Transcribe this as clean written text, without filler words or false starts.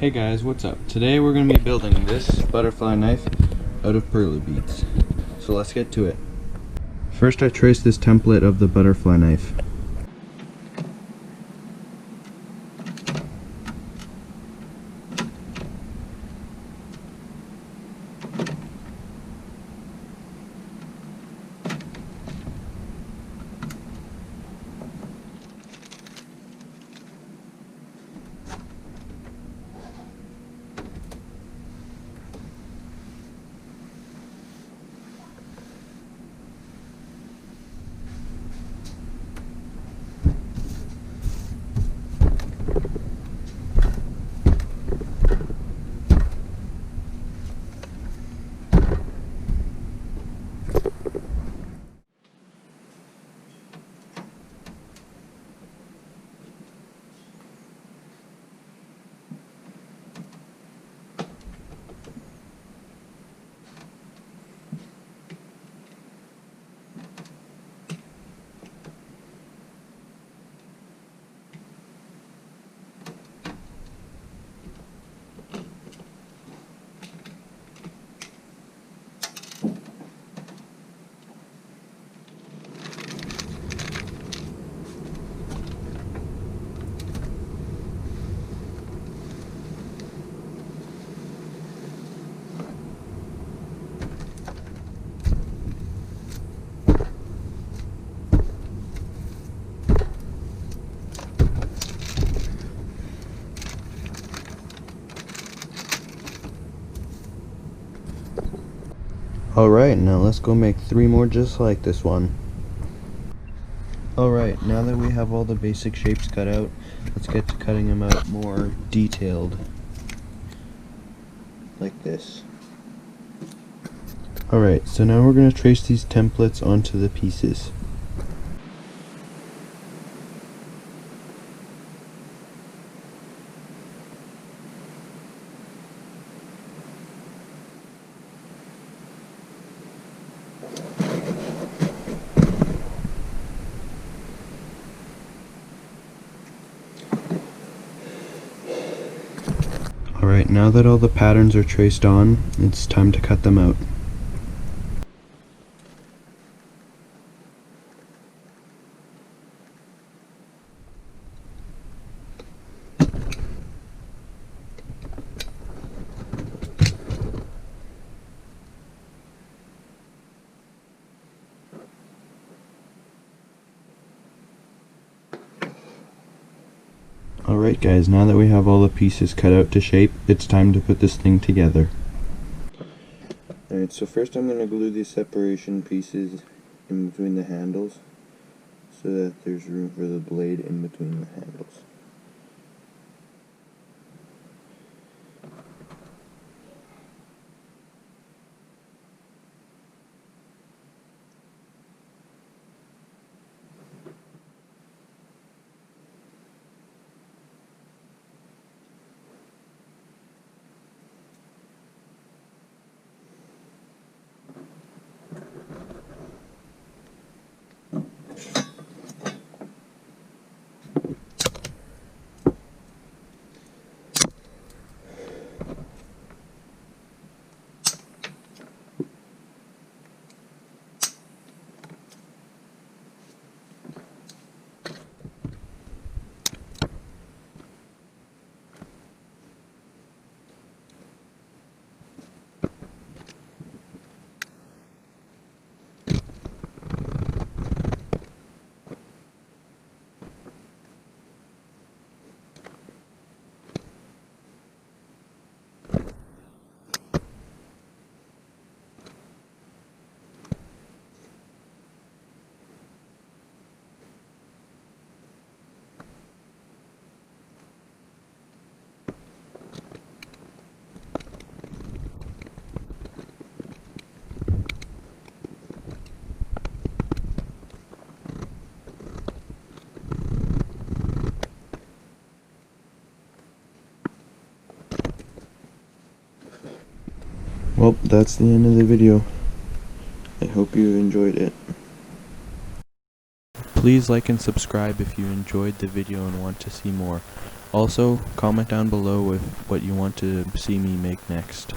Hey guys, what's up? Today we're going to be building this butterfly knife out of perler beads. So let's get to it. First I traced this template of the butterfly knife. Alright, now let's go make 3 more just like this one. Alright, now that we have all the basic shapes cut out, let's get to cutting them out more detailed. Like this. Alright, so now we're going to trace these templates onto the pieces. Alright, now that all the patterns are traced on, it's time to cut them out. Alright guys, now that we have all the pieces cut out to shape, it's time to put this thing together. Alright, so first I'm going to glue these separation pieces in between the handles so that there's room for the blade in between the handles. Well, that's the end of the video. I hope you enjoyed it. Please like and subscribe if you enjoyed the video and want to see more. Also, comment down below with what you want to see me make next.